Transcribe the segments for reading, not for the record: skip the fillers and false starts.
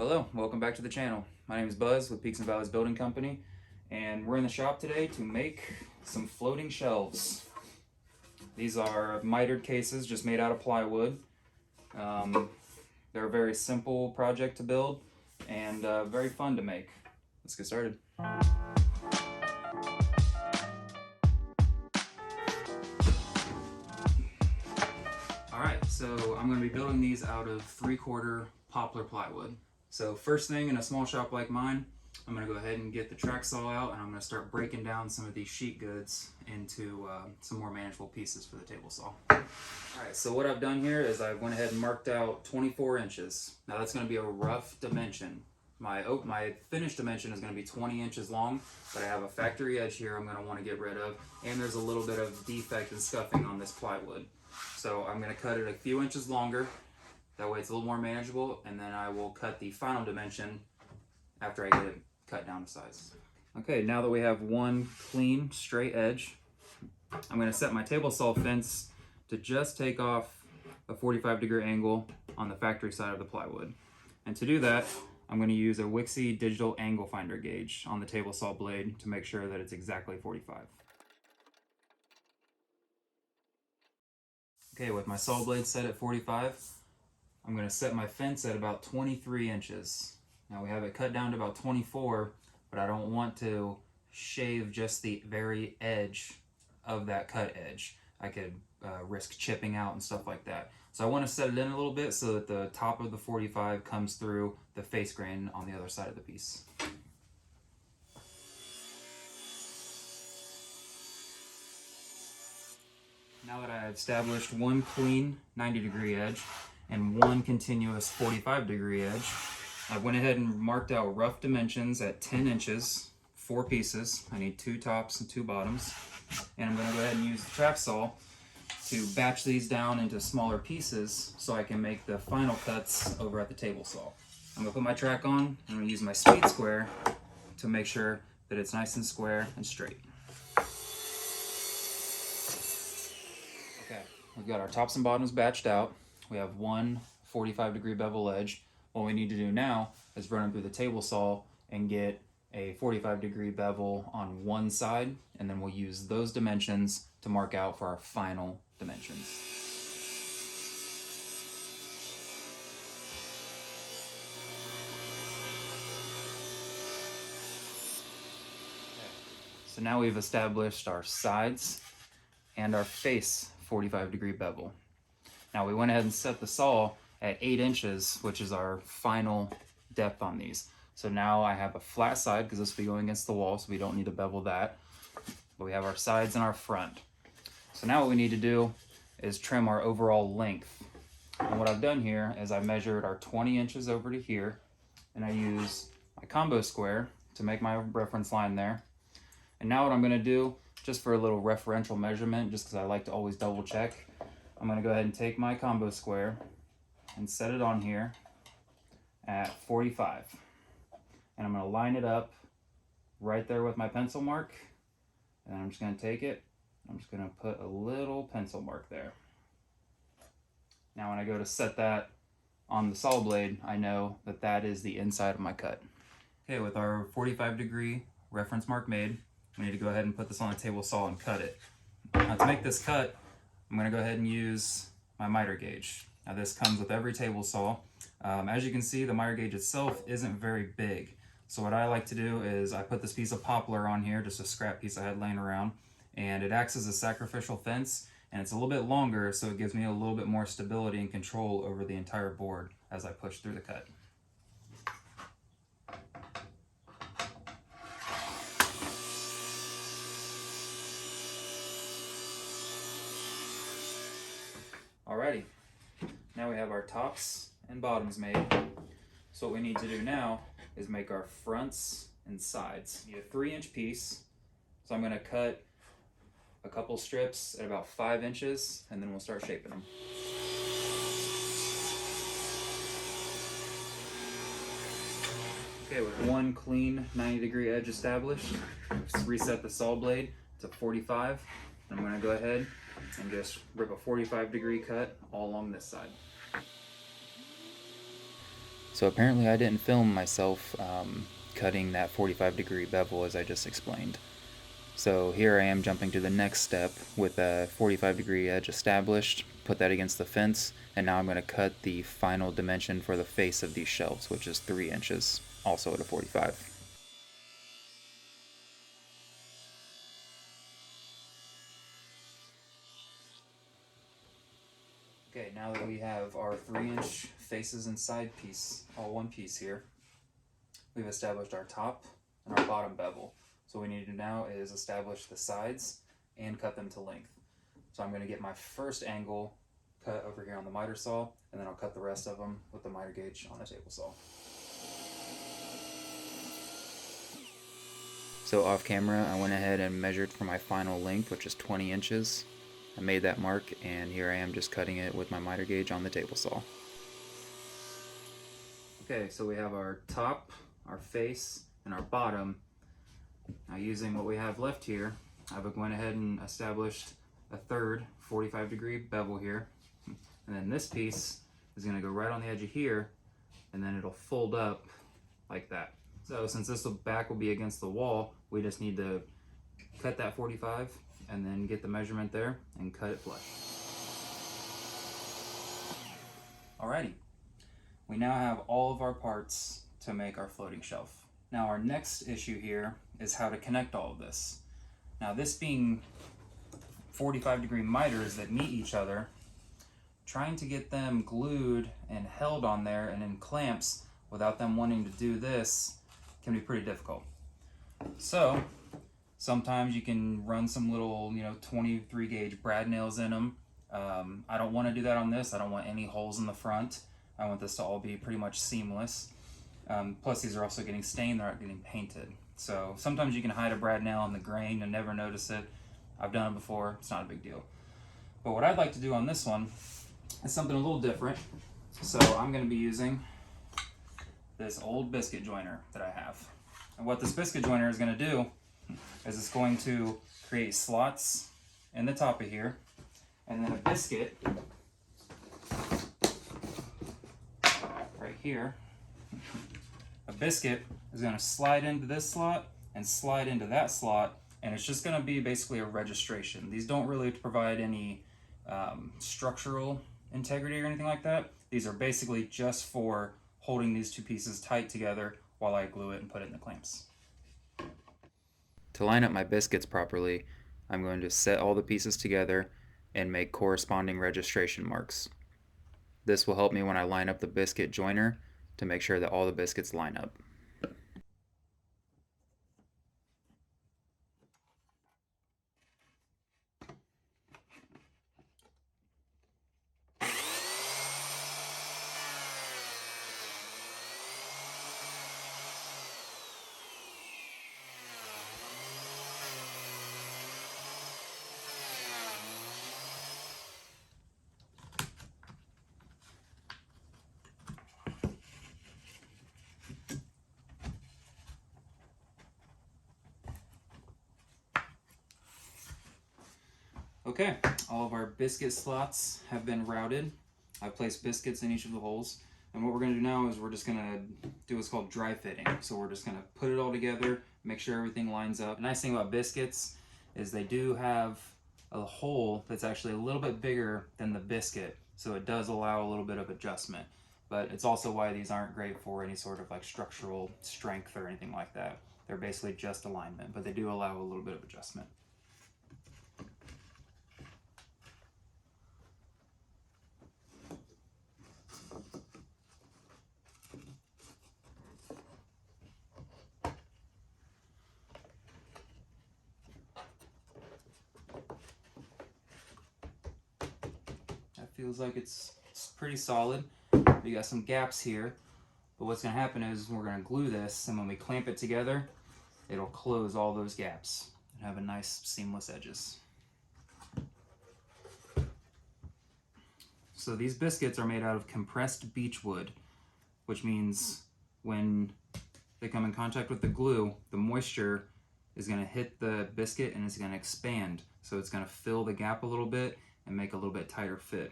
Well, hello, welcome back to the channel. My name is Buzz with Peaks and Valleys Building Company, and we're in the shop today to make some floating shelves. These are mitered cases just made out of plywood. They're a very simple project to build and very fun to make. Let's get started. Alright, so I'm going to be building these out of 3/4 poplar plywood. So first thing, in a small shop like mine, I'm going to go ahead and get the track saw out, and I'm going to start breaking down some of these sheet goods into some more manageable pieces for the table saw. Alright, so what I've done here is I went ahead and marked out 24 inches. Now that's going to be a rough dimension. My finished dimension is going to be 20 inches long, but I have a factory edge here I'm going to want to get rid of, and there's a little bit of defect and scuffing on this plywood. So I'm going to cut it a few inches longer. That way it's a little more manageable, and then I will cut the final dimension after I get it cut down to size. Okay, now that we have one clean, straight edge, I'm going to set my table saw fence to just take off a 45-degree angle on the factory side of the plywood. And to do that, I'm going to use a Wixie digital angle finder gauge on the table saw blade to make sure that it's exactly 45. Okay, with my saw blade set at 45, I'm going to set my fence at about 23 inches. Now we have it cut down to about 24, but I don't want to shave just the very edge of that cut edge. I could risk chipping out and stuff like that. So I want to set it in a little bit so that the top of the 45 comes through the face grain on the other side of the piece. Now that I have established one clean 90-degree edge and one continuous 45-degree edge, I went ahead and marked out rough dimensions at 10 inches, 4 pieces. I need 2 tops and 2 bottoms. And I'm going to go ahead and use the track saw to batch these down into smaller pieces so I can make the final cuts over at the table saw. I'm going to put my track on, and I'm going to use my speed square to make sure that it's nice and square and straight. Okay, we've got our tops and bottoms batched out. We have one 45-degree bevel edge. What we need to do now is run them through the table saw and get a 45-degree bevel on one side, and then we'll use those dimensions to mark out for our final dimensions. So now we've established our sides and our face 45-degree bevel. Now we went ahead and set the saw at 8 inches, which is our final depth on these. So now I have a flat side because this will be going against the wall, so we don't need to bevel that. But we have our sides and our front. So now what we need to do is trim our overall length. And what I've done here is I measured our 20 inches over to here, and I use my combo square to make my reference line there. And now what I'm going to do, just for a little referential measurement, just because I like to always double check, I'm going to go ahead and take my combo square and set it on here at 45. And I'm going to line it up right there with my pencil mark. And I'm just going to take it, I'm just going to put a little pencil mark there. Now when I go to set that on the saw blade, I know that that is the inside of my cut. Okay, with our 45-degree reference mark made, we need to go ahead and put this on the table saw and cut it. Now to make this cut, I'm going to go ahead and use my miter gauge. Now this comes with every table saw. As you can see, the miter gauge itself isn't very big. So what I like to do is I put this piece of poplar on here, just a scrap piece I had laying around, and it acts as a sacrificial fence, and it's a little bit longer, so it gives me a little bit more stability and control over the entire board as I push through the cut. Alrighty, now we have our tops and bottoms made. So what we need to do now is make our fronts and sides. We need a 3-inch piece, so I'm going to cut a couple strips at about 5 inches, and then we'll start shaping them. Okay, with one clean 90-degree edge established, let's reset the saw blade to 45. I'm going to go ahead and just rip a 45-degree cut all along this side. So apparently I didn't film myself cutting that 45-degree bevel as I just explained. So here I am jumping to the next step with a 45-degree edge established, put that against the fence, and now I'm going to cut the final dimension for the face of these shelves, which is 3 inches, also at a 45. Okay, now that we have our 3-inch faces and side piece, all one piece here, we've established our top and our bottom bevel. So what we need to do now is establish the sides and cut them to length. So I'm going to get my first angle cut over here on the miter saw, and then I'll cut the rest of them with the miter gauge on a table saw. So off camera, I went ahead and measured for my final length, which is 20 inches. I made that mark, and here I am just cutting it with my miter gauge on the table saw. Okay, so we have our top, our face, and our bottom. Now using what we have left here, I've went ahead and established a third 45-degree bevel here. And then this piece is going to go right on the edge of here, and then it'll fold up like that. So since this back will be against the wall, we just need to cut that 45 and then get the measurement there and cut it flush. Alrighty, we now have all of our parts to make our floating shelf. Now our next issue here is how to connect all of this. Now this being 45-degree miters that meet each other, trying to get them glued and held on there and in clamps without them wanting to do this can be pretty difficult. So sometimes you can run some little 23 gauge brad nails in them. I don't want to do that on this. I don't want any holes in the front. I want this to all be pretty much seamless. Plus these are also getting stained, they're not getting painted. So sometimes you can hide a brad nail in the grain and never notice it. I've done it before, it's not a big deal. But what I'd like to do on this one is something a little different. So I'm going to be using this old biscuit joiner that I have. And what this biscuit joiner is going to do is it's going to create slots in the top of here, and then a biscuit right here. A biscuit is going to slide into this slot and slide into that slot, and it's just going to be basically a registration. These don't really provide any structural integrity or anything like that. These are basically just for holding these two pieces tight together while I glue it and put it in the clamps. To line up my biscuits properly, I'm going to set all the pieces together and make corresponding registration marks. This will help me when I line up the biscuit joiner to make sure that all the biscuits line up. Okay, all of our biscuit slots have been routed. I've placed biscuits in each of the holes. And what we're going to do now is we're just going to do what's called dry fitting. So we're just going to put it all together, make sure everything lines up. The nice thing about biscuits is they do have a hole that's actually a little bit bigger than the biscuit. So it does allow a little bit of adjustment. But it's also why these aren't great for any sort of like structural strength or anything like that. They're basically just alignment, but they do allow a little bit of adjustment. Feels like it's pretty solid. We got some gaps here, but what's going to happen is we're going to glue this, and when we clamp it together, it'll close all those gaps and have a nice seamless edges. So these biscuits are made out of compressed beech wood, which means when they come in contact with the glue, the moisture is going to hit the biscuit and it's going to expand. So it's going to fill the gap a little bit and make a little bit tighter fit.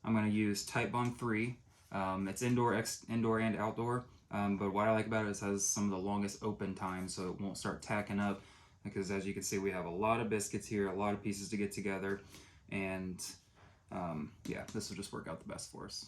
I'm going to use Type Bond 3 It's indoor and outdoor, but what I like about it is it has some of the longest open time, so it won't start tacking up, because as you can see we have a lot of biscuits here, a lot of pieces to get together, and yeah, this will just work out the best for us.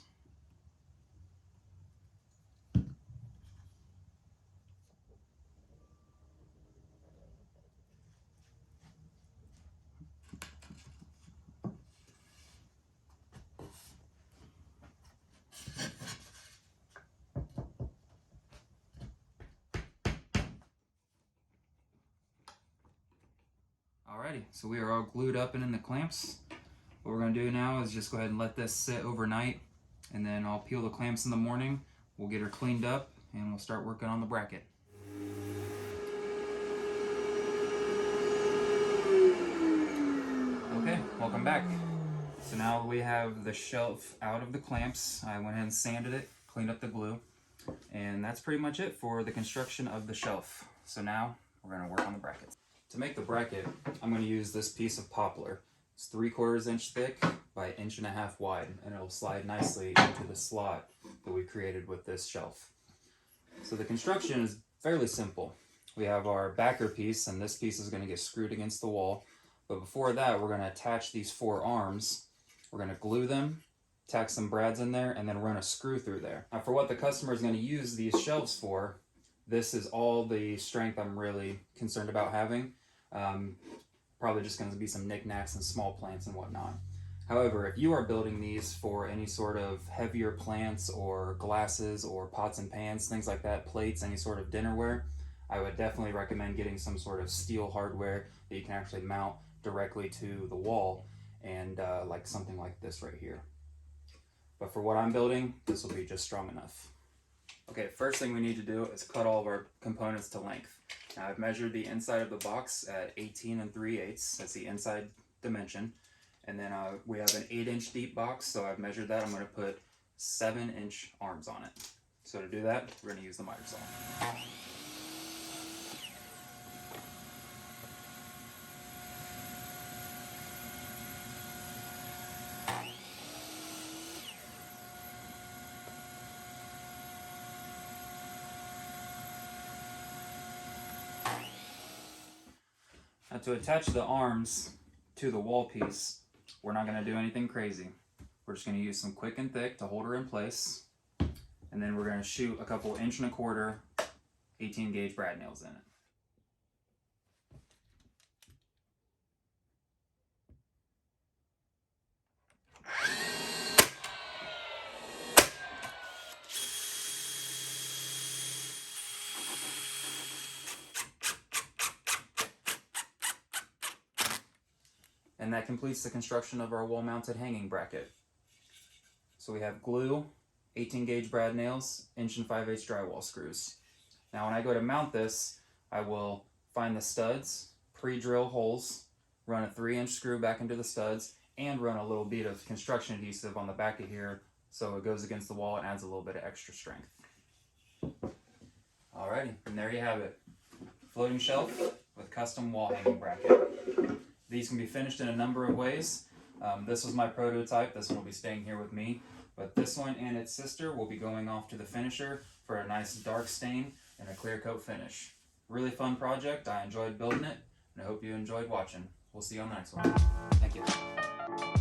Alrighty, so we are all glued up and in the clamps. What we're going to do now is just go ahead and let this sit overnight, and then I'll peel the clamps in the morning. We'll get her cleaned up and we'll start working on the bracket. Okay, welcome back. So now we have the shelf out of the clamps. I went ahead and sanded it, cleaned up the glue, and that's pretty much it for the construction of the shelf. So now we're going to work on the brackets. To make the bracket, I'm going to use this piece of poplar. It's 3/4 inch thick by 1.5 inches wide, and it'll slide nicely into the slot that we created with this shelf. So the construction is fairly simple. We have our backer piece, and this piece is going to get screwed against the wall. But before that, we're going to attach these 4 arms. We're going to glue them, tack some brads in there, and then run a screw through there. Now for what the customer is going to use these shelves for, this is all the strength I'm really concerned about having. Probably just going to be some knickknacks and small plants and whatnot. However, if you are building these for any sort of heavier plants or glasses or pots and pans, things like that, plates, any sort of dinnerware, I would definitely recommend getting some sort of steel hardware that you can actually mount directly to the wall, and like something like this right here. But for what I'm building, this will be just strong enough. Okay, first thing we need to do is cut all of our components to length. Now I've measured the inside of the box at 18 3/8. That's the inside dimension. And then we have an 8-inch deep box, so I've measured that. I'm going to put 7-inch arms on it. So to do that, we're going to use the miter saw. Now to attach the arms to the wall piece, we're not going to do anything crazy. We're just going to use some quick and thick to hold her in place, and then we're going to shoot a couple 1.25 inch 18 gauge brad nails in it. And that completes the construction of our wall-mounted hanging bracket. So we have glue, 18 gauge brad nails, 1 5/8 drywall screws. Now when I go to mount this, I will find the studs, pre-drill holes, run a 3-inch screw back into the studs, and run a little bit of construction adhesive on the back of here so it goes against the wall and adds a little bit of extra strength. Alrighty, and there you have it. Floating shelf with custom wall hanging bracket. These can be finished in a number of ways. This was my prototype. This one will be staying here with me. But this one and its sister will be going off to the finisher for a nice dark stain and a clear coat finish. Really fun project. I enjoyed building it, and I hope you enjoyed watching. We'll see you on the next one. Thank you.